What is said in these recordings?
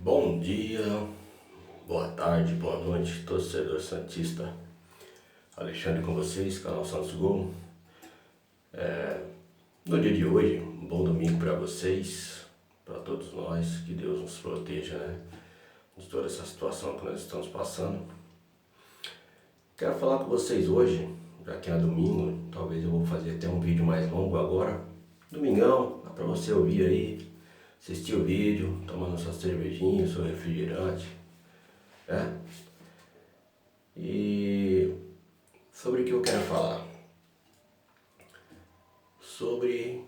Bom dia, boa tarde, boa noite, torcedor santista. Alexandre com vocês, canal Santos Gol. No dia de hoje, um bom domingo para vocês, para todos nós, que Deus nos proteja, né? De toda essa situação que nós estamos passando. Quero falar com vocês hoje, já que é domingo, talvez eu vou fazer até um vídeo mais longo agora. Domingão, dá para você ouvir aí, assistir o vídeo, tomando sua cervejinha, seu refrigerante, né? E sobre o que eu quero falar? Sobre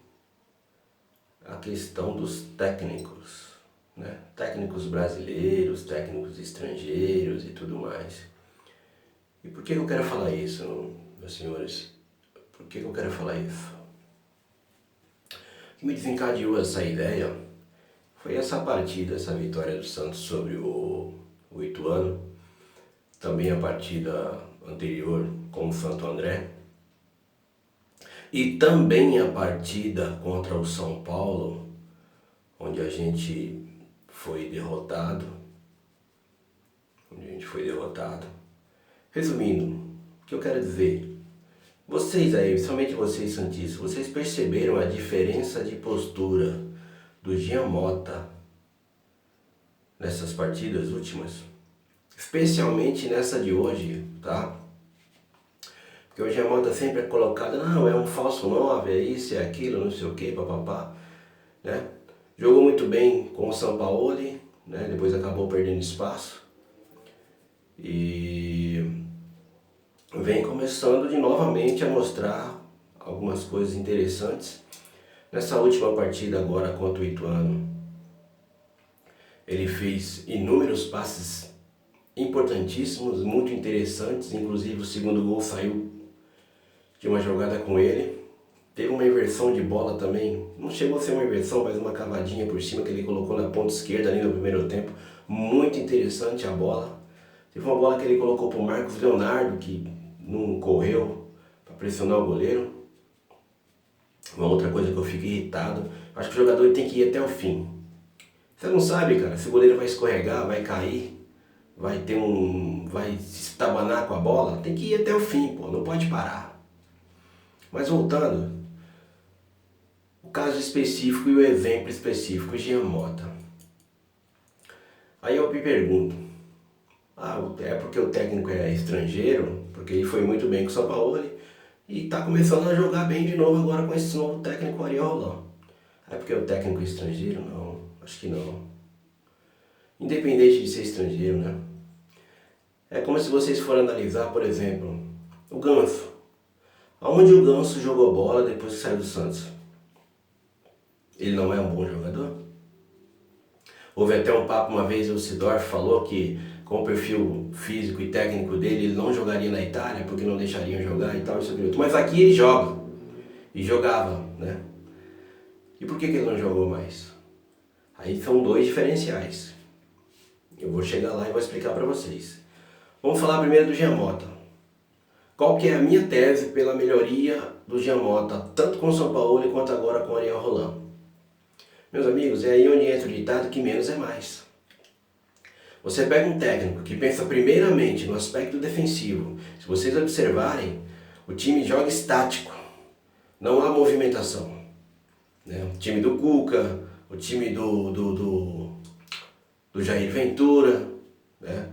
a questão dos técnicos, né? Técnicos brasileiros, técnicos estrangeiros e tudo mais. E por que eu quero falar isso, meus senhores? Por que eu quero falar isso? O que me desencadeou essa ideia foi essa partida, essa vitória do Santos sobre o Ituano, também a partida anterior com o Santo André, e também a partida contra o São Paulo, onde a gente foi derrotado. Resumindo, o que eu quero dizer? Vocês aí, principalmente vocês santistas, vocês perceberam a diferença de postura do Jean Mota nessas partidas últimas? Especialmente nessa de hoje, tá? Porque o Jean Mota sempre é colocado, não, é um falso 9, é isso, é aquilo, não sei o que, papapá, né? Jogou muito bem com o Sampaoli, né? Depois acabou perdendo espaço. E vem começando de novamente a mostrar algumas coisas interessantes. Nessa última partida agora contra o Ituano, ele fez inúmeros passes importantíssimos, muito interessantes, inclusive o segundo gol saiu de uma jogada com ele. Teve uma inversão de bola também, não chegou a ser uma inversão, mas uma cavadinha por cima que ele colocou na ponta esquerda ali no primeiro tempo, muito interessante a bola. Teve uma bola que ele colocou para o Marcos Leonardo, que não correu para pressionar o goleiro. Uma outra coisa que eu fico irritado, acho que o jogador tem que ir até o fim. Você não sabe, cara, se o goleiro vai escorregar, vai cair, vai se estabanar com a bola, tem que ir até o fim, pô, não pode parar. Mas voltando, o caso específico e o exemplo específico, Jean Mota. Aí eu me pergunto, é porque o técnico é estrangeiro, porque ele foi muito bem com o São Paulo e está começando a jogar bem de novo agora com esse novo técnico Ariel Roland. É porque o técnico é estrangeiro? Não, acho que não. Independente de ser estrangeiro, né? É como se vocês forem analisar, por exemplo, o Ganso. Aonde o Ganso jogou bola depois que saiu do Santos? Ele não é um bom jogador? Houve até um papo uma vez, o Sidorf falou que com o perfil físico e técnico dele, ele não jogaria na Itália, porque não deixariam jogar e tal, isso e outro. Mas aqui ele joga. E jogava, né? E por que ele não jogou mais? Aí são dois diferenciais. Eu vou chegar lá e vou explicar para vocês. Vamos falar primeiro do Jean Mota. Qual que é a minha tese pela melhoria do Jean Mota, tanto com o São Paulo quanto agora com o Ariel Roland? Meus amigos, é aí onde entra o ditado que menos é mais. Você pega um técnico que pensa primeiramente no aspecto defensivo. Se vocês observarem, o time joga estático, não há movimentação, né? O time do Cuca, o time do Jair Ventura, né?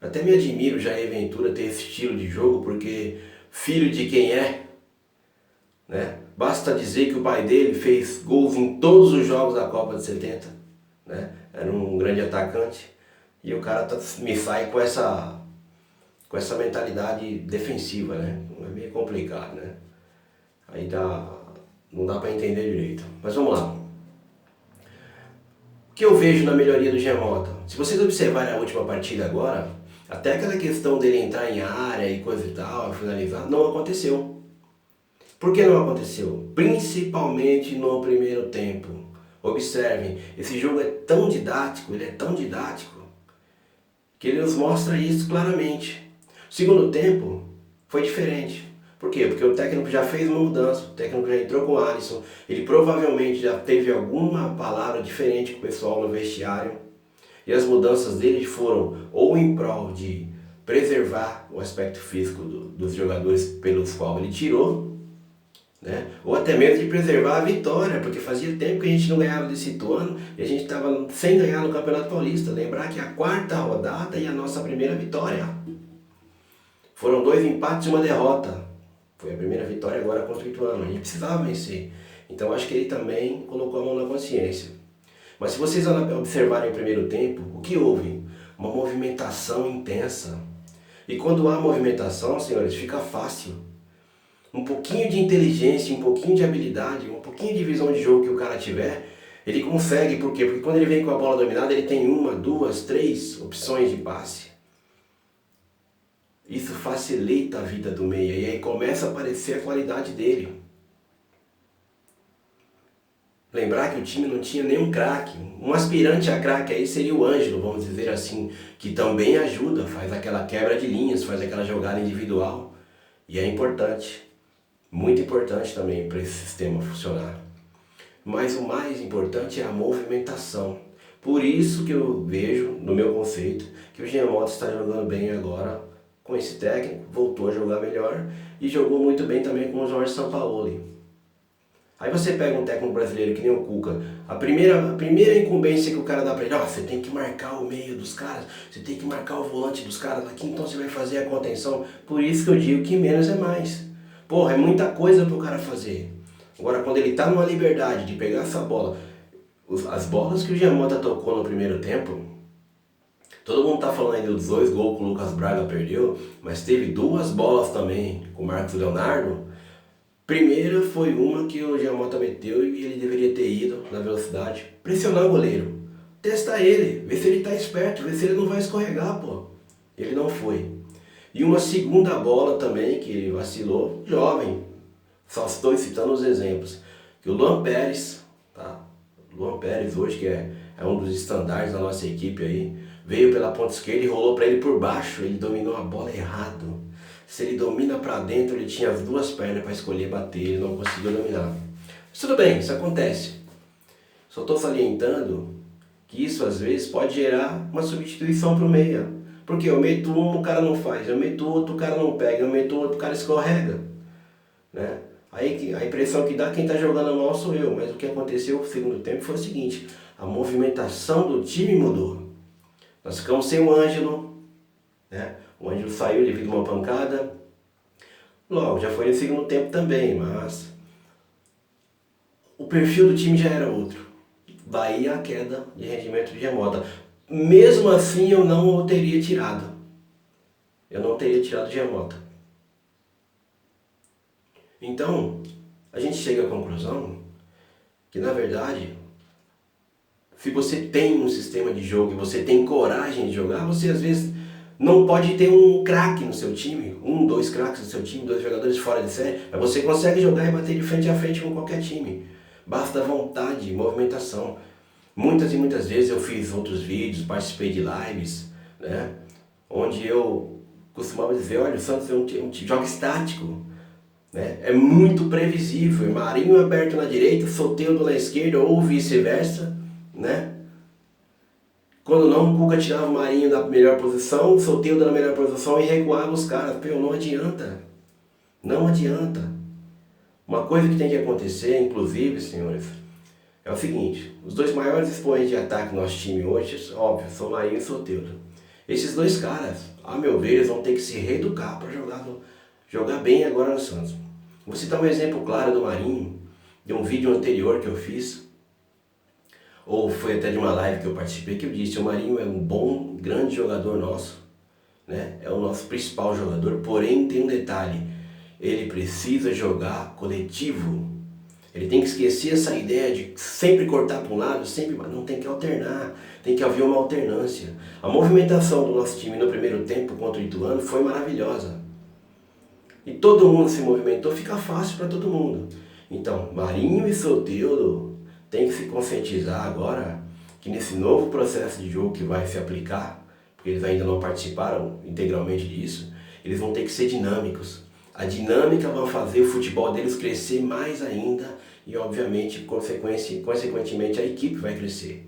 Até me admiro o Jair Ventura ter esse estilo de jogo, porque filho de quem é, né? Basta dizer que o pai dele fez gols em todos os jogos da Copa de 70, né? Era um grande atacante e o cara me sai com essa mentalidade defensiva, né? É meio complicado, né? Aí não dá para entender direito. Mas vamos lá. O que eu vejo na melhoria do Jean Mota? Se vocês observarem a última partida agora, até aquela questão dele entrar em área e coisa e tal, finalizar, não aconteceu. Por que não aconteceu? Principalmente no primeiro tempo. Observem, esse jogo é tão didático, que ele nos mostra isso claramente. O segundo tempo foi diferente. Por quê? Porque o técnico já fez uma mudança, o técnico já entrou com o Alisson, ele provavelmente já teve alguma palavra diferente com o pessoal no vestiário. E as mudanças dele foram ou em prol de preservar o aspecto físico dos jogadores pelos quais ele tirou, né? Ou até mesmo de preservar a vitória, porque fazia tempo que a gente não ganhava desse Ituano e a gente estava sem ganhar no Campeonato Paulista. Lembrar que a quarta rodada e a nossa primeira vitória. Foram 2 empates e uma derrota. Foi a primeira vitória agora contra o Ituano. A gente precisava vencer. Então acho que ele também colocou a mão na consciência. Mas se vocês observarem o primeiro tempo, o que houve? Uma movimentação intensa. E quando há movimentação, senhores, fica fácil. Um pouquinho de inteligência, um pouquinho de habilidade, um pouquinho de visão de jogo que o cara tiver, ele consegue. Por quê? Porque quando ele vem com a bola dominada, ele tem 1, 2, 3 opções de passe. Isso facilita a vida do meia e aí começa a aparecer a qualidade dele. Lembrar que o time não tinha nenhum craque. Um aspirante a craque aí seria o Ângelo, vamos dizer assim, que também ajuda, faz aquela quebra de linhas, faz aquela jogada individual. E é importante, muito importante também para esse sistema funcionar. Mas o mais importante é a movimentação. Por isso que eu vejo, no meu conceito, que o Jean Mota está jogando bem agora com esse técnico, voltou a jogar melhor e jogou muito bem também com o Jorge Sampaoli. Aí você pega um técnico brasileiro que nem o Cuca, a primeira incumbência que o cara dá pra ele, você tem que marcar o meio dos caras, você tem que marcar o volante dos caras aqui, então você vai fazer a contenção. Por isso que eu digo que menos é mais. Porra, é muita coisa pro cara fazer. Agora, quando ele tá numa liberdade de pegar essa bola, as bolas que o Jean Mota tocou no primeiro tempo, todo mundo tá falando aí dos 2 gols que o Lucas Braga perdeu, mas teve 2 bolas também com o Marcos Leonardo. Primeira foi uma que o Jean Mota meteu e ele deveria ter ido na velocidade, pressionar o goleiro, testar ele, ver se ele tá esperto, ver se ele não vai escorregar, pô. Ele não foi. E uma segunda bola também que ele vacilou, jovem, só estou citando os exemplos, que o Luan Pérez, tá? Luan Pérez hoje que é um dos estandartes da nossa equipe aí, veio pela ponta esquerda e rolou para ele por baixo, ele dominou a bola errado. Se ele domina para dentro, ele tinha as 2 pernas para escolher bater, ele não conseguiu dominar. Mas tudo bem, isso acontece. Só estou salientando que isso às vezes pode gerar uma substituição para o meia. Porque eu meto um, o cara não faz, eu meto outro, o cara não pega, eu meto outro, o cara escorrega. Né? Aí a impressão que dá, quem está jogando mal sou eu. Mas o que aconteceu no segundo tempo foi o seguinte, a movimentação do time mudou. Nós ficamos sem o Ângelo, né? O Ângelo saiu devido a uma pancada. Logo, já foi no segundo tempo também, mas o perfil do time já era outro. Daí a queda de rendimento de Jean Mota. Mesmo assim, eu não o teria tirado. Eu não teria tirado o Jean Mota. Então, a gente chega à conclusão que, na verdade, se você tem um sistema de jogo e você tem coragem de jogar, você às vezes não pode ter um craque no seu time, 1, 2 craques no seu time, 2 jogadores fora de série, mas você consegue jogar e bater de frente a frente com qualquer time. Basta vontade, movimentação. Muitas e muitas vezes eu fiz outros vídeos, participei de lives, né, onde eu costumava dizer, olha, o Santos é um time joga estático, né, é muito previsível, Marinho aberto na direita, Soteldo na esquerda ou vice-versa, né? Quando não, o Cuca tirava o Marinho da melhor posição, o Soteldo na melhor posição e recuava os caras. Pô, não adianta. Não adianta. Uma coisa que tem que acontecer, inclusive, senhores, é o seguinte. Os 2 maiores expoentes de ataque do nosso time hoje, óbvio, são Marinho e Soteldo. Esses 2 caras, a meu ver, eles vão ter que se reeducar para jogar bem agora no Santos. Vou citar um exemplo claro do Marinho, de um vídeo anterior que eu fiz, ou foi até de uma live que eu participei, que eu disse, o Marinho é um bom, grande jogador nosso, né? É o nosso principal jogador, porém tem um detalhe, ele precisa jogar coletivo. Ele tem que esquecer essa ideia de sempre cortar para um lado, sempre, mas não, tem que alternar, tem que haver uma alternância. A movimentação do nosso time no primeiro tempo contra o Ituano foi maravilhosa. E todo mundo se movimentou, fica fácil para todo mundo. Então, Marinho e Soteldo tem que se conscientizar agora que nesse novo processo de jogo que vai se aplicar, porque eles ainda não participaram integralmente disso, eles vão ter que ser dinâmicos. A dinâmica vai fazer o futebol deles crescer mais ainda e, obviamente, consequentemente, a equipe vai crescer.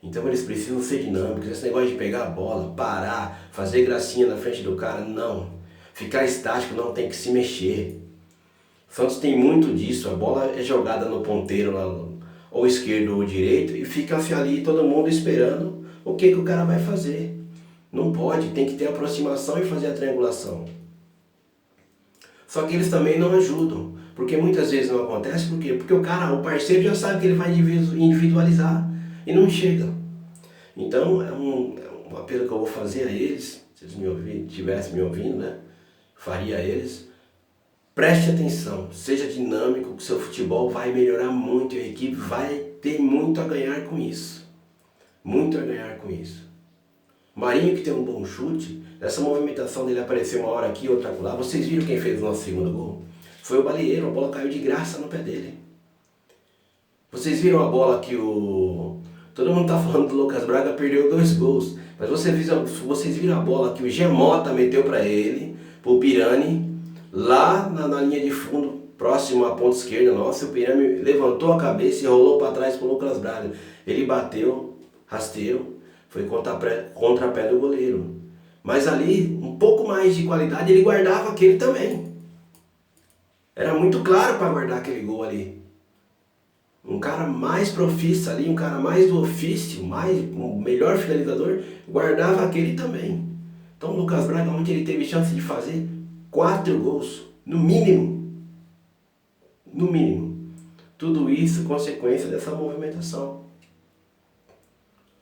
Então eles precisam ser dinâmicos. Esse negócio de pegar a bola, parar, fazer gracinha na frente do cara, não. Ficar estático, não, tem que se mexer. O Santos tem muito disso, a bola é jogada no ponteiro, ou esquerdo ou direito, e fica-se ali todo mundo esperando o que o cara vai fazer. Não pode, tem que ter aproximação e fazer a triangulação. Só que eles também não ajudam, porque muitas vezes não acontece, por quê? Porque o parceiro já sabe que ele vai individualizar e não chega. Então é um apelo que eu vou fazer a eles, se eles estivessem me ouvindo, né? Faria a eles. Preste atenção, seja dinâmico, que seu futebol vai melhorar muito e a equipe vai ter muito a ganhar com isso. Muito a ganhar com isso. Marinho, que tem um bom chute, essa movimentação dele apareceu uma hora aqui, outra lá. Vocês viram quem fez o nosso segundo gol? Foi o Balieiro, a bola caiu de graça no pé dele. Vocês viram a bola que todo mundo tá falando do Lucas Braga, perdeu 2 gols. Mas vocês viram a bola que o Gemota meteu para ele, pro Pirani, lá na linha de fundo, próximo à ponta esquerda nossa, o Pirani levantou a cabeça e rolou para trás pro Lucas Braga. Ele bateu, rasteiro, foi contra a pé do goleiro. Mas ali, um pouco mais de qualidade, ele guardava aquele também. Era muito claro para guardar aquele gol ali. Um cara mais profissa ali, um cara mais do ofício, um melhor finalizador, guardava aquele também. Então o Lucas Braga, onde ele teve chance de fazer 4 gols, no mínimo. No mínimo. Tudo isso consequência dessa movimentação.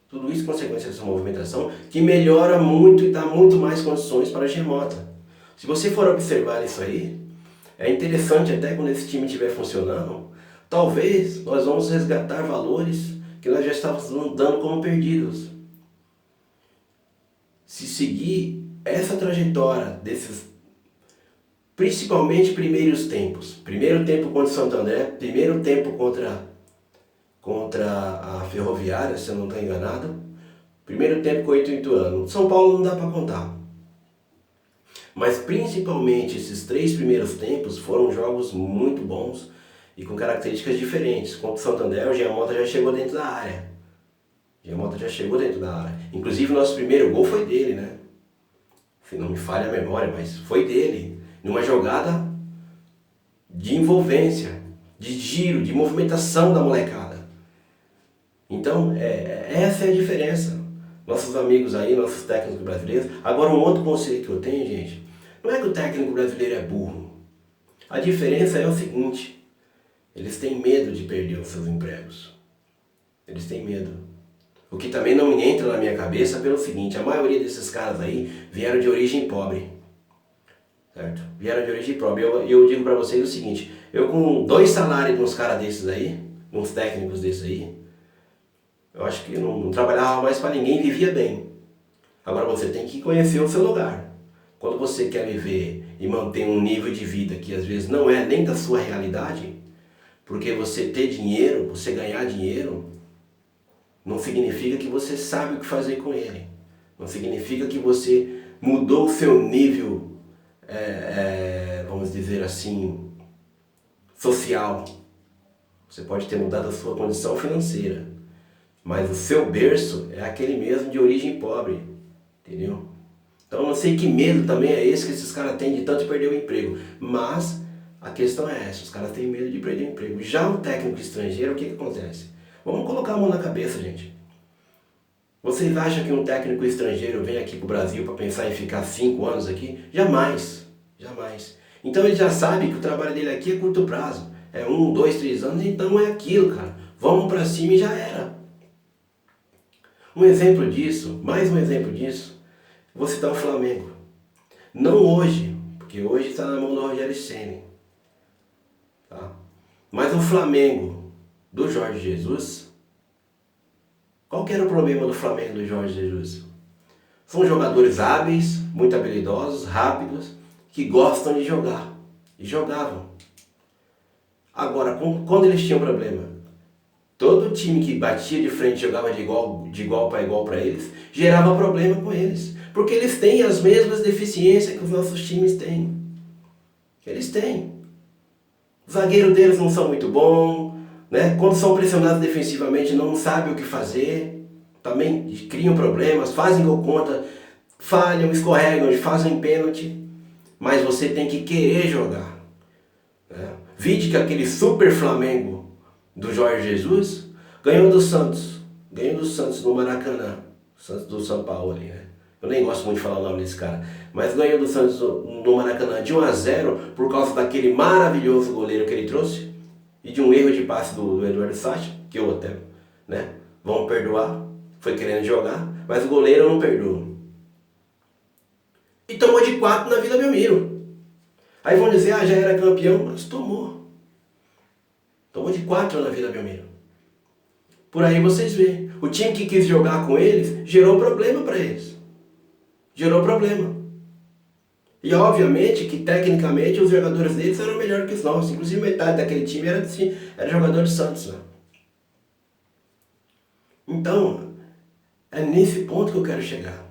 Tudo isso consequência dessa movimentação que melhora muito e dá muito mais condições para a Gemota. Se você for observar isso aí, é interessante até quando esse time estiver funcionando, talvez nós vamos resgatar valores que nós já estávamos dando como perdidos. Se seguir essa trajetória desses, principalmente primeiros tempos, primeiro tempo contra o Santo André, primeiro tempo contra a Ferroviária, se eu não estou enganado, primeiro tempo com 8 anos. São Paulo não dá para contar. Mas principalmente esses 3 primeiros tempos foram jogos muito bons e com características diferentes. Contra o Santo André, o Giamota já chegou dentro da área. Inclusive, nosso primeiro gol foi dele, né? Se não me falha a memória, mas foi dele. Numa jogada de envolvência, de giro, de movimentação da molecada. Então, essa é a diferença. Nossos amigos aí, nossos técnicos brasileiros. Agora, um outro conceito que eu tenho, gente, não é que o técnico brasileiro é burro. A diferença é o seguinte: eles têm medo de perder os seus empregos. Eles têm medo. O que também não me entra na minha cabeça pelo seguinte: a maioria desses caras aí vieram de origem pobre. Certo? Vieram de origem pobre. Eu digo pra vocês o seguinte: eu com 2 salários de uns caras desses aí, uns técnicos desses aí, eu acho que não trabalhava mais para ninguém, vivia bem. Agora você tem que conhecer o seu lugar. Quando você quer viver e manter um nível de vida que às vezes não é nem da sua realidade, porque você ter dinheiro, você ganhar dinheiro, não significa que você sabe o que fazer com ele. Não significa que você mudou o seu nível, vamos dizer assim, social. Você pode ter mudado a sua condição financeira, mas o seu berço é aquele mesmo de origem pobre, entendeu? Então eu não sei que medo também é esse que esses caras têm de tanto perder o emprego, mas a questão é essa: os caras têm medo de perder o emprego. Já o técnico estrangeiro, o que acontece? Vamos colocar a mão na cabeça, gente. Vocês acham que um técnico estrangeiro vem aqui pro Brasil para pensar em ficar 5 anos aqui? Jamais, jamais. Então ele já sabe que o trabalho dele aqui é curto prazo, é 1, 2, 3 anos, então é aquilo, cara. Vamos para cima e já era. Um exemplo disso, mais um exemplo disso, vou citar o Flamengo. Não hoje, porque hoje está na mão do Rogério Ceni. Tá? Mas o Flamengo do Jorge Jesus, qual que era o problema do Flamengo do Jorge Jesus? São jogadores hábeis, muito habilidosos, rápidos, que gostam de jogar. E jogavam. Agora, quando eles tinham problema, todo time que batia de frente, jogava de igual para igual para eles, gerava problema com eles. Porque eles têm as mesmas deficiências que os nossos times têm. Eles têm. Os zagueiros deles não são muito bons, né? Quando são pressionados defensivamente não sabem o que fazer. também criam problemas, fazem gol contra, falham, escorregam, fazem pênalti, mas você tem que querer jogar. Né? Vide que aquele super Flamengo do Jorge Jesus ganhou do Santos no Maracanã, Santos do São Paulo ali, né? Eu nem gosto muito de falar o nome desse cara, mas ganhou do Santos no Maracanã de 1-0 por causa daquele maravilhoso goleiro que ele trouxe e de um erro de passe do Eduardo Sacha, que eu até, né, vão perdoar, foi querendo jogar, mas o goleiro eu não perdoo. E tomou de 4 na Vila Belmiro. Aí vão dizer, já era campeão, mas tomou. Tomou de 4 na Vila Belmiro. Por aí vocês veem. O time que quis jogar com eles gerou problema para eles. Gerou problema. E obviamente que tecnicamente os jogadores deles eram melhores que os nossos. Inclusive metade daquele time era jogador de Santos. Né? Então, é nesse ponto que eu quero chegar.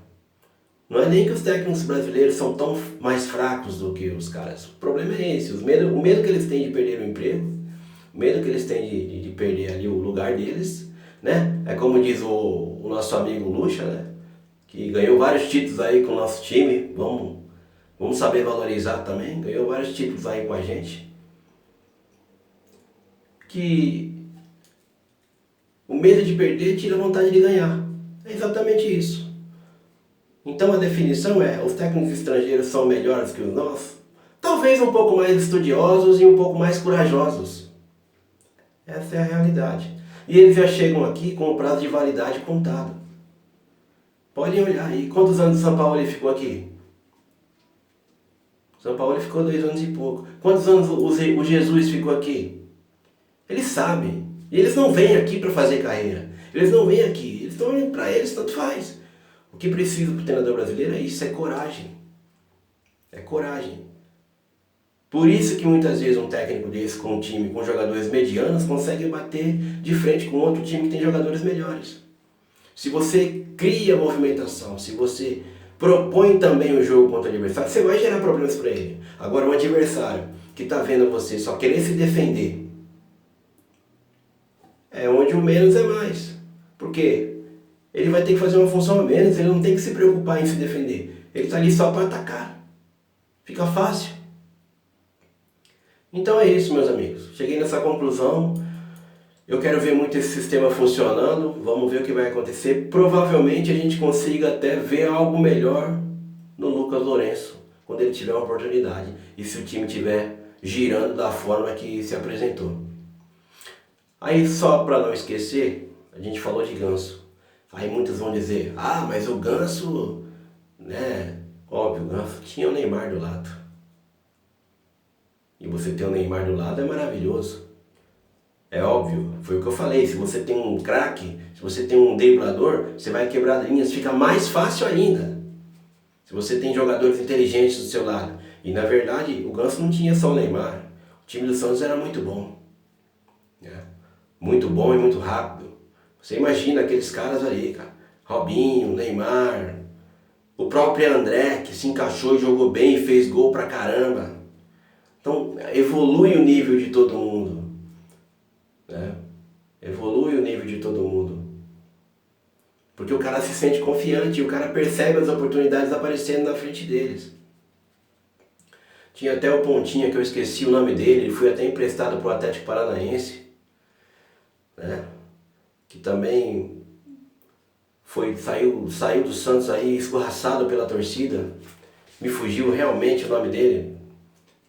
Não é nem que os técnicos brasileiros são tão mais fracos do que os caras. O problema é esse. O medo que eles têm de perder o emprego, o medo que eles têm de perder ali o lugar deles, né? É como diz o nosso amigo Lucha, né? Que ganhou vários títulos aí com o nosso time. Vamos saber valorizar também. Ganhou vários títulos aí com a gente. Que o medo de perder tira a vontade de ganhar. É exatamente isso. Então a definição é, os técnicos estrangeiros são melhores que os nossos? Talvez um pouco mais estudiosos e um pouco mais corajosos. Essa é a realidade. E eles já chegam aqui com o prazo de validade contado. Podem olhar aí. Quantos anos o São Paulo ficou aqui? O São Paulo ficou 2 anos e pouco. Quantos anos o Jesus ficou aqui? Eles sabem. E eles não vêm aqui para fazer carreira. Eles não vêm aqui. Eles estão indo para eles, tanto faz. O que precisa para o treinador brasileiro é isso, é coragem. É coragem. Por isso que muitas vezes um técnico desse com um time com jogadores medianos consegue bater de frente com outro time que tem jogadores melhores. Se você cria movimentação, se você propõe também o jogo contra o adversário, você vai gerar problemas para ele. Agora um adversário que está vendo você só querer se defender, é onde o menos é mais. Por quê? Ele vai ter que fazer uma função a menos, ele não tem que se preocupar em se defender. Ele está ali só para atacar. Fica fácil. Então é isso, meus amigos. Cheguei nessa conclusão. Eu quero ver muito esse sistema funcionando. Vamos ver o que vai acontecer. Provavelmente a gente consiga até ver algo melhor no Lucas Lourenço, quando ele tiver uma oportunidade. E se o time estiver girando da forma que se apresentou. Aí só para não esquecer, a gente falou de Ganso. Aí muitos vão dizer, mas o Ganso, né, óbvio, o Ganso tinha o Neymar do lado. E você ter o Neymar do lado é maravilhoso. É óbvio, foi o que eu falei, se você tem um craque, se você tem um driblador, você vai quebrar linhas, fica mais fácil ainda. Se você tem jogadores inteligentes do seu lado. E na verdade, o Ganso não tinha só o Neymar. O time do Santos era muito bom. Né? Muito bom e muito rápido. Você imagina aqueles caras ali, cara. Robinho, Neymar, o próprio André, que se encaixou e jogou bem e fez gol pra caramba. Então, evolui o nível de todo mundo. Né? Evolui o nível de todo mundo. Porque o cara se sente confiante, o cara percebe as oportunidades aparecendo na frente deles. Tinha até o Pontinha, que eu esqueci o nome dele, ele foi até emprestado pro Atlético Paranaense. Né? Que também saiu do Santos aí escorraçado pela torcida. Me fugiu realmente o nome dele.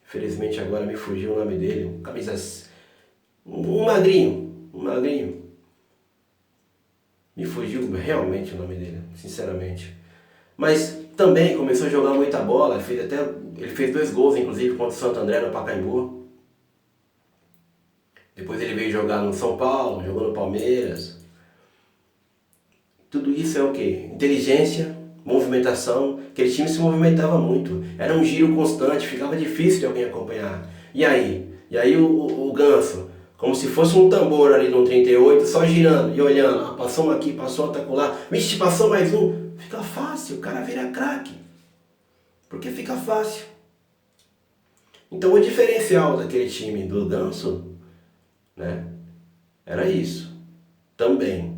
Infelizmente agora me fugiu o nome dele. Um magrinho. Me fugiu realmente o nome dele, sinceramente. Mas também começou a jogar muita bola. Ele fez 2 gols, inclusive, contra o Santo André no Pacaembu. Depois ele veio jogar no São Paulo, jogou no Palmeiras. Tudo isso é o quê? Inteligência, movimentação. Aquele time se movimentava muito. Era um giro constante, ficava difícil de alguém acompanhar. E aí? E aí o Ganso, como se fosse um tambor ali no 38, só girando e olhando. Passou um aqui, passou outro acolá. Vixe, passou mais um. Fica fácil, o cara vira craque. Porque fica fácil. Então o diferencial daquele time do Ganso, né, era isso. Também.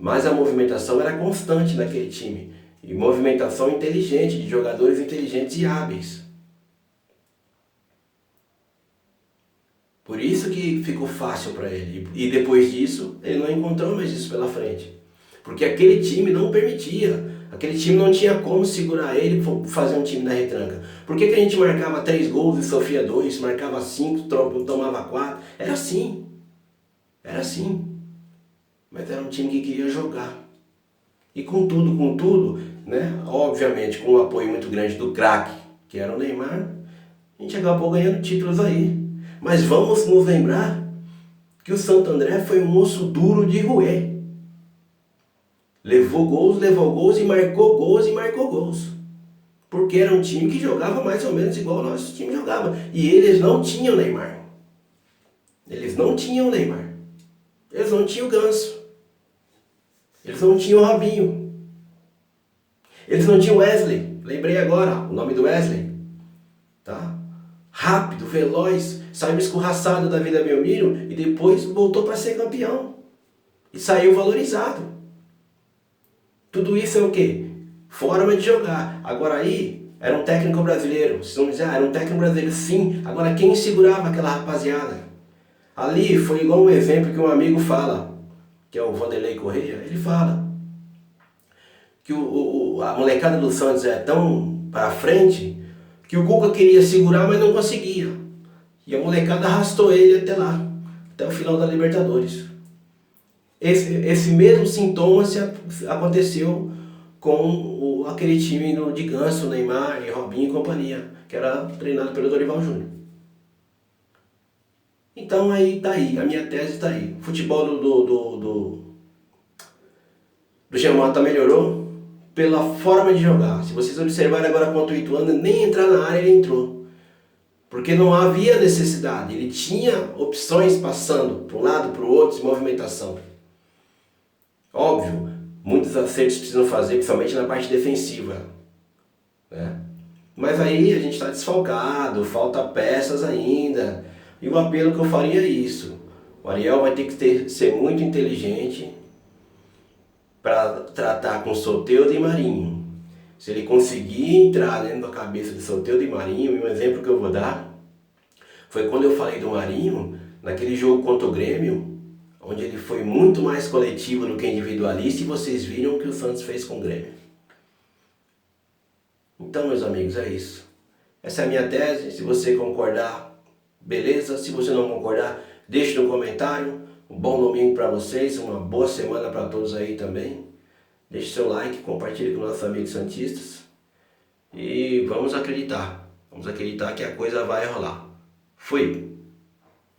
mas a movimentação era constante naquele time. E movimentação inteligente, de jogadores inteligentes e hábeis. Por isso que ficou fácil para ele. E depois disso, ele não encontrou mais isso pela frente. Porque aquele time não permitia. Aquele time não tinha como segurar ele e fazer um time na retranca. Por que a gente marcava 3 gols e sofria 2, marcava 5, tomava 4? Era assim. Era assim. Mas era um time que queria jogar. E com tudo, né? Obviamente com um apoio muito grande do craque, que era o Neymar, a gente acabou ganhando títulos aí. Mas vamos nos lembrar que o Santo André foi um osso duro de roer. Levou gols e marcou gols. Porque era um time que jogava mais ou menos igual o nosso time jogava. E eles não tinham Neymar. Eles não tinham Neymar. Eles não tinham o Ganso. Eles não tinham o Robinho. Eles não tinham Wesley. Lembrei agora o nome do Wesley. Tá? Rápido, veloz, saiu escorraçado da Vida Belmiro e depois voltou para ser campeão. E saiu valorizado. Tudo isso é o quê? Forma de jogar. Agora aí, era um técnico brasileiro. Vocês vão dizer, era um técnico brasileiro, sim. Agora quem segurava aquela rapaziada? Ali foi igual um exemplo que um amigo fala, que é o Vanderlei Correia, ele fala que a molecada do Santos é tão para frente que o Cuca queria segurar, mas não conseguia. E a molecada arrastou ele até lá, até o final da Libertadores. Esse mesmo sintoma aconteceu com aquele time de Ganso, Neymar e Robinho e companhia, que era treinado pelo Dorival Júnior. Então aí tá aí, a minha tese tá aí. O futebol do Gemota melhorou pela forma de jogar. Se vocês observarem agora contra o Ituano, nem entrar na área ele entrou. Porque não havia necessidade, ele tinha opções passando para um lado, para o outro, de movimentação. Óbvio, muitos acertos precisam fazer, principalmente na parte defensiva, né? Mas aí a gente está desfalcado, falta peças ainda. E o apelo que eu faria é isso. O Ariel vai ter que ser muito inteligente para tratar com Soteldo e Marinho. Se ele conseguir entrar dentro da cabeça de Soteldo e Marinho, e um exemplo que eu vou dar foi quando eu falei do Marinho, naquele jogo contra o Grêmio, onde ele foi muito mais coletivo do que individualista, e vocês viram o que o Santos fez com o Grêmio. Então, meus amigos, é isso. Essa é a minha tese. Se você concordar, beleza. Se você não concordar, deixe no comentário. Um bom domingo para vocês, uma boa semana para todos aí também. Deixe seu like, compartilhe com nossos amigos santistas. E vamos acreditar que a coisa vai rolar. Fui!